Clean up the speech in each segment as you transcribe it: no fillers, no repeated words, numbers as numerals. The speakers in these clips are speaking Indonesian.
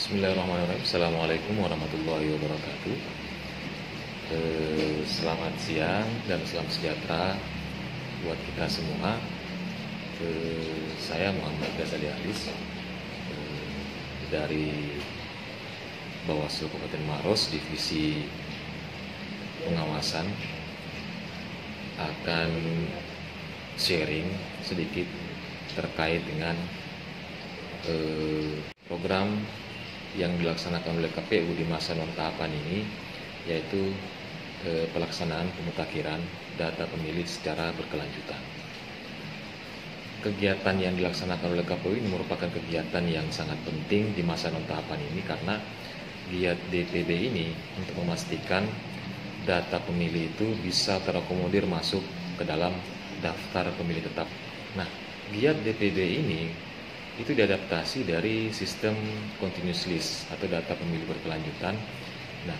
Bismillahirrahmanirrahim. Assalamualaikum warahmatullahi wabarakatuh. Selamat siang dan salam sejahtera buat kita semua. Saya Muhammad Ghazali Alis dari Bawaslu Kabupaten Maros, Divisi Pengawasan, akan sharing sedikit terkait dengan program yang dilaksanakan oleh KPU di masa non tahapan ini, yaitu pelaksanaan pemutakhiran data pemilih secara berkelanjutan. Kegiatan yang dilaksanakan oleh KPU ini merupakan kegiatan yang sangat penting di masa non tahapan ini, karena giat DPB ini untuk memastikan data pemilih itu bisa terakomodir masuk ke dalam daftar pemilih tetap. Nah, giat DPB ini itu diadaptasi dari sistem continuous list atau data pemilih berkelanjutan. Nah,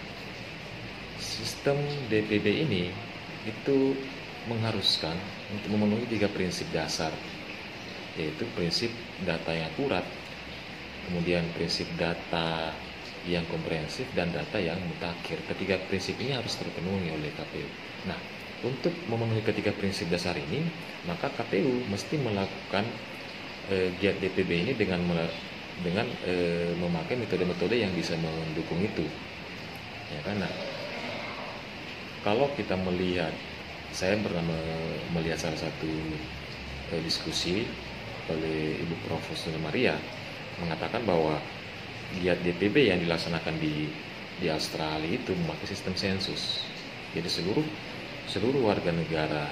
sistem DPB ini itu mengharuskan untuk memenuhi 3 prinsip dasar, yaitu prinsip data yang akurat, kemudian prinsip data yang komprehensif, dan data yang mutakhir. Ketiga prinsip ini harus terpenuhi oleh KPU. Nah, untuk memenuhi ketiga prinsip dasar ini, maka KPU mesti melakukan giat DPB ini dengan memakai metode-metode yang bisa mendukung itu, ya kan? Nah, kalau kita melihat, saya pernah melihat salah satu diskusi oleh Ibu Prof. Maria mengatakan bahwa giat DPB yang dilaksanakan di Australia itu memakai sistem sensus. Jadi seluruh warga negara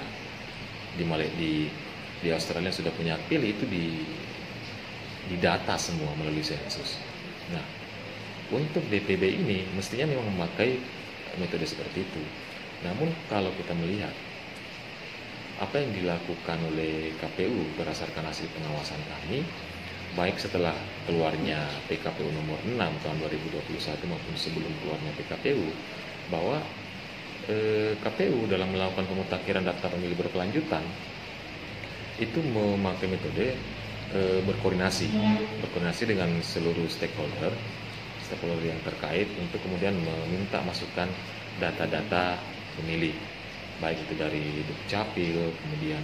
di Australia yang sudah punya hak pilih itu didata semua melalui sensus. Nah, untuk DPB ini mestinya memang memakai metode seperti itu. Namun kalau kita melihat apa yang dilakukan oleh KPU berdasarkan hasil pengawasan kami, baik setelah keluarnya PKPU nomor 6 tahun 2021 maupun sebelum keluarnya PKPU, bahwa KPU dalam melakukan pemutakhiran daftar pemilih berkelanjutan itu memakai metode berkoordinasi dengan seluruh stakeholder yang terkait untuk kemudian meminta masukan data-data pemilih, baik itu dari Dukcapil, kemudian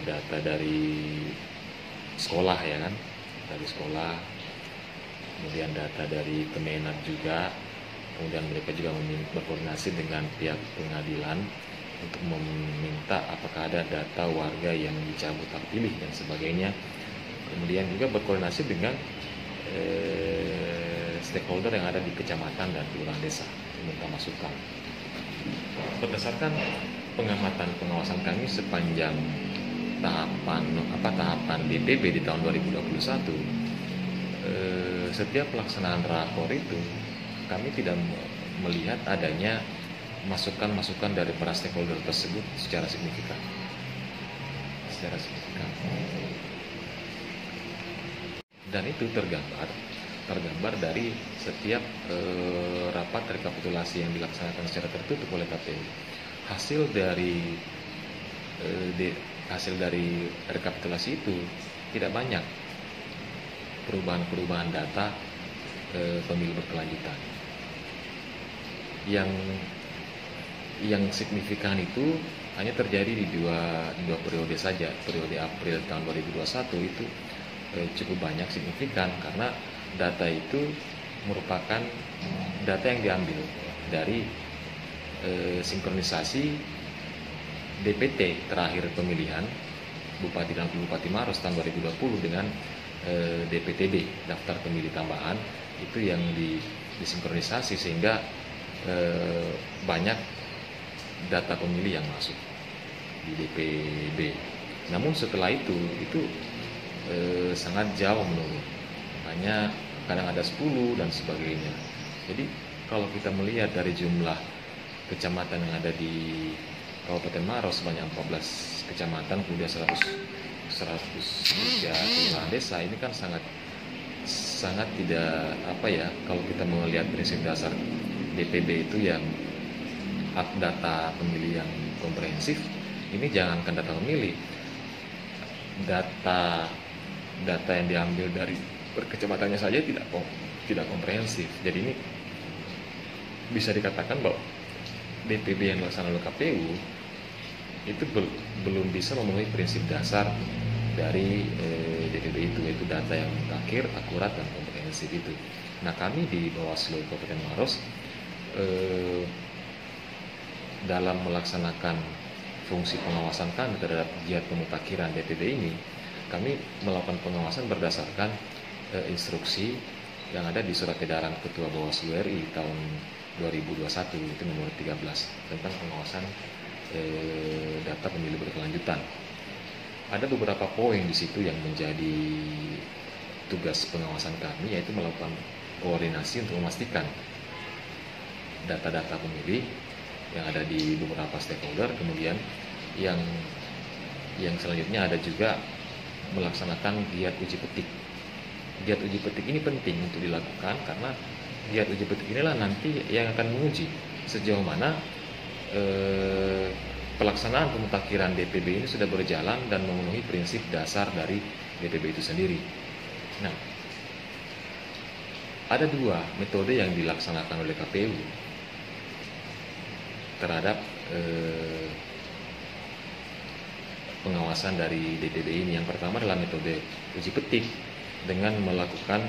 data dari sekolah, ya kan, dari sekolah, kemudian data dari Kemenak juga, kemudian mereka juga berkoordinasi dengan pihak pengadilan untuk meminta apakah ada data warga yang dicabut hak pilih dan sebagainya. Kemudian juga berkoordinasi dengan stakeholder yang ada di kecamatan dan kelurahan desa, meminta masukan. Berdasarkan pengamatan pengawasan kami sepanjang tahapan DPB di tahun 2021, setiap pelaksanaan rakor itu kami tidak melihat adanya masukan-masukan dari para stakeholder tersebut secara signifikan. Dan itu tergambar dari setiap rapat rekapitulasi yang dilaksanakan secara tertutup oleh KPU. Hasil dari rekapitulasi itu tidak banyak perubahan data pemilu berkelanjutan. Yang signifikan itu hanya terjadi di dua periode saja. Periode April tahun 2021 itu cukup banyak signifikan, karena data itu merupakan data yang diambil dari sinkronisasi DPT terakhir pemilihan Bupati dan Wakil Bupati Maros tahun 2020 dengan DPTB, daftar pemilih tambahan, itu yang disinkronisasi sehingga banyak data pemilih yang masuk di DPB. Namun setelah itu sangat jauh menurun, hanya kadang ada 10 dan sebagainya. Jadi kalau kita melihat dari jumlah kecamatan yang ada di Kabupaten Maros sebanyak 14 kecamatan, kemudian 103 kelurahan desa, ini kan sangat tidak kalau kita melihat prinsip dasar DPB itu yang data pemilih yang komprehensif, ini jangankan data pemilih, data yang diambil dari kecepatannya saja tidak komprehensif. Jadi ini bisa dikatakan bahwa DPB yang dilaksanakan oleh KPU itu belum bisa memenuhi prinsip dasar dari DPB itu, yaitu data yang terakhir, akurat, dan komprehensif itu. Nah, kami di Bawaslu Kabupaten Maros dalam melaksanakan fungsi pengawasan kami terhadap jihad pemutakhiran DPB ini, kami melakukan pengawasan berdasarkan instruksi yang ada di Surat Edaran Ketua Bawaslu RI tahun 2021 itu nomor 13 tentang pengawasan data pemilih berkelanjutan. Ada beberapa poin di situ yang menjadi tugas pengawasan kami, yaitu melakukan koordinasi untuk memastikan data-data pemilih yang ada di beberapa stakeholder. Kemudian yang selanjutnya ada juga melaksanakan giat uji petik. Giat uji petik ini penting untuk dilakukan karena giat uji petik inilah nanti yang akan menguji sejauh mana pelaksanaan pemutakhiran DPB ini sudah berjalan dan memenuhi prinsip dasar dari DPB itu sendiri. Nah, ada dua metode yang dilaksanakan oleh KPU terhadap pengawasan dari DPB ini. Yang pertama adalah metode uji petik dengan melakukan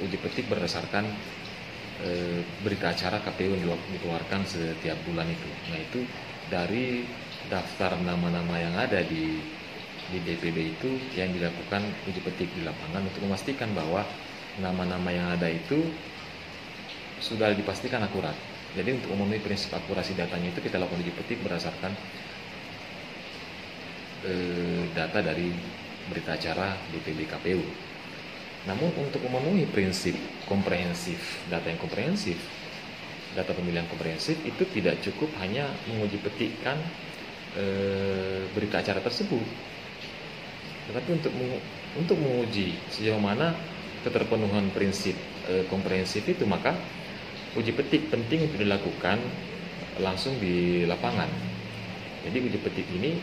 uji petik berdasarkan berita acara KPU yang dikeluarkan setiap bulan itu. Nah, itu dari daftar nama-nama yang ada di DPB itu yang dilakukan uji petik di lapangan untuk memastikan bahwa nama-nama yang ada itu sudah dipastikan akurat. Jadi untuk memenuhi prinsip akurasi datanya itu kita lakukan uji petik berdasarkan data dari berita acara DPB KPU. Namun untuk memenuhi prinsip komprehensif, data yang komprehensif, data pemilihan komprehensif itu tidak cukup hanya menguji petikkan berita acara tersebut, tetapi untuk menguji sejauh mana keterpenuhan prinsip komprehensif itu, maka uji petik penting untuk dilakukan langsung di lapangan. Jadi uji petik ini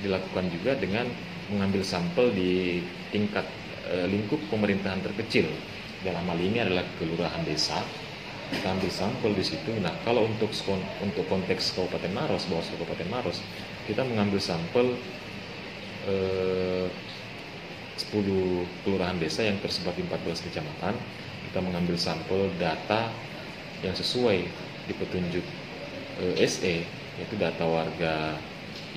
dilakukan juga dengan mengambil sampel di tingkat lingkup pemerintahan terkecil. Dalam hal ini adalah kelurahan desa. Kita ambil sampel di situ. Nah, kalau untuk konteks Kabupaten Maros, Bawaslu Kabupaten Maros, kita mengambil sampel 10 kelurahan desa yang tersebar di 14 kecamatan. Kita mengambil sampel data yang sesuai di petunjuk SE, yaitu data warga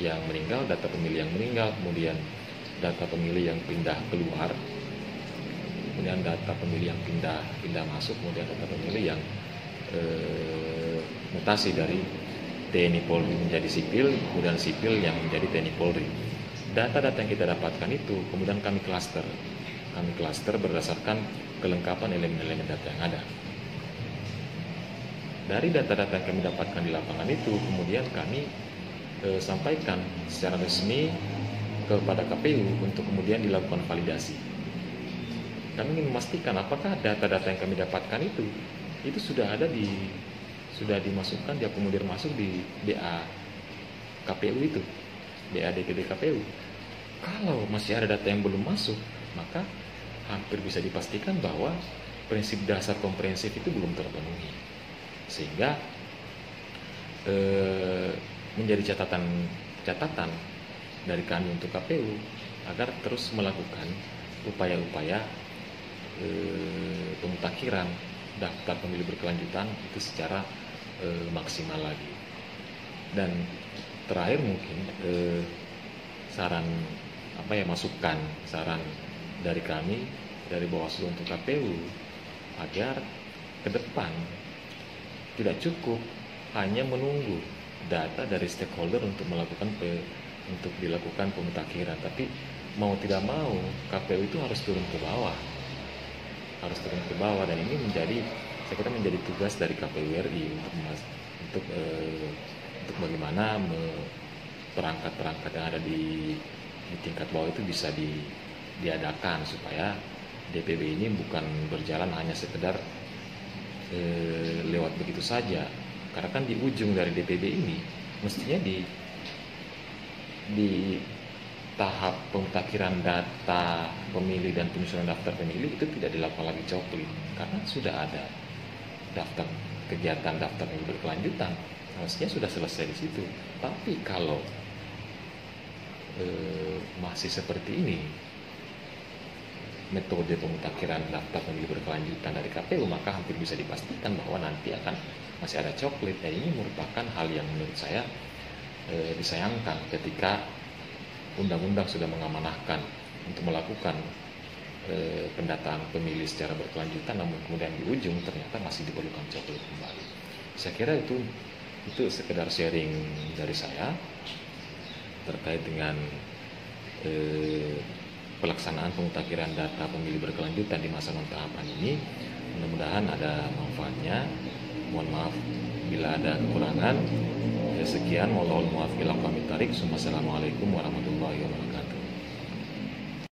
yang meninggal, data pemilih yang meninggal, kemudian data pemilih yang pindah keluar, kemudian data pemilih yang pindah masuk, kemudian data pemilih yang mutasi dari TNI Polri menjadi sipil, kemudian sipil yang menjadi TNI Polri. Data-data yang kita dapatkan itu kemudian kami klaster berdasarkan kelengkapan elemen-elemen data yang ada. Dari data-data yang kami dapatkan di lapangan itu kemudian kami sampaikan secara resmi kepada KPU untuk kemudian dilakukan validasi. Kami ingin memastikan apakah data-data yang kami dapatkan itu sudah dimasukkan, diakomodir masuk di BA KPU itu, BA DPB KPU. Kalau masih ada data yang belum masuk, maka hampir bisa dipastikan bahwa prinsip dasar komprehensif itu belum terpenuhi, sehingga menjadi catatan dari kami untuk KPU agar terus melakukan upaya-upaya pemutakhiran daftar pemilih berkelanjutan itu secara maksimal lagi. Dan terakhir mungkin masukan saran dari kami dari Bawaslu untuk KPU agar ke depan tidak cukup hanya menunggu data dari stakeholder untuk dilakukan pemutakhiran, tapi mau tidak mau KPU itu harus turun ke bawah, dan ini menjadi tugas dari KPU RI untuk bagaimana perangkat-perangkat yang ada di tingkat bawah itu bisa diadakan supaya DPB ini bukan berjalan hanya sekedar lewat begitu saja. Karena kan di ujung dari DPB ini mestinya tahap pemutakhiran data pemilih dan penyusunan daftar pemilih itu tidak dilakukan lagi coklit karena sudah ada daftar kegiatan daftar yang berkelanjutan, harusnya sudah selesai di situ. Tapi kalau masih seperti ini metode pemutakhiran daftar pemilih berkelanjutan dari KPU, maka hampir bisa dipastikan bahwa nanti akan masih ada coklit. Dan ini merupakan hal yang menurut saya disayangkan ketika undang-undang sudah mengamanahkan untuk melakukan pendataan pemilih secara berkelanjutan, namun kemudian di ujung ternyata masih diperlukan coklit kembali. Saya kira itu sekedar sharing dari saya terkait dengan pelaksanaan pemutakhiran data pemilih berkelanjutan di masa non-tahapan ini. Mudah-mudahan ada manfaatnya. Mohon maaf bila ada kekurangan. Sekian, wallahul muwaffiq ila aqwamit thoriq. Wassalamualaikum warahmatullahi wabarakatuh.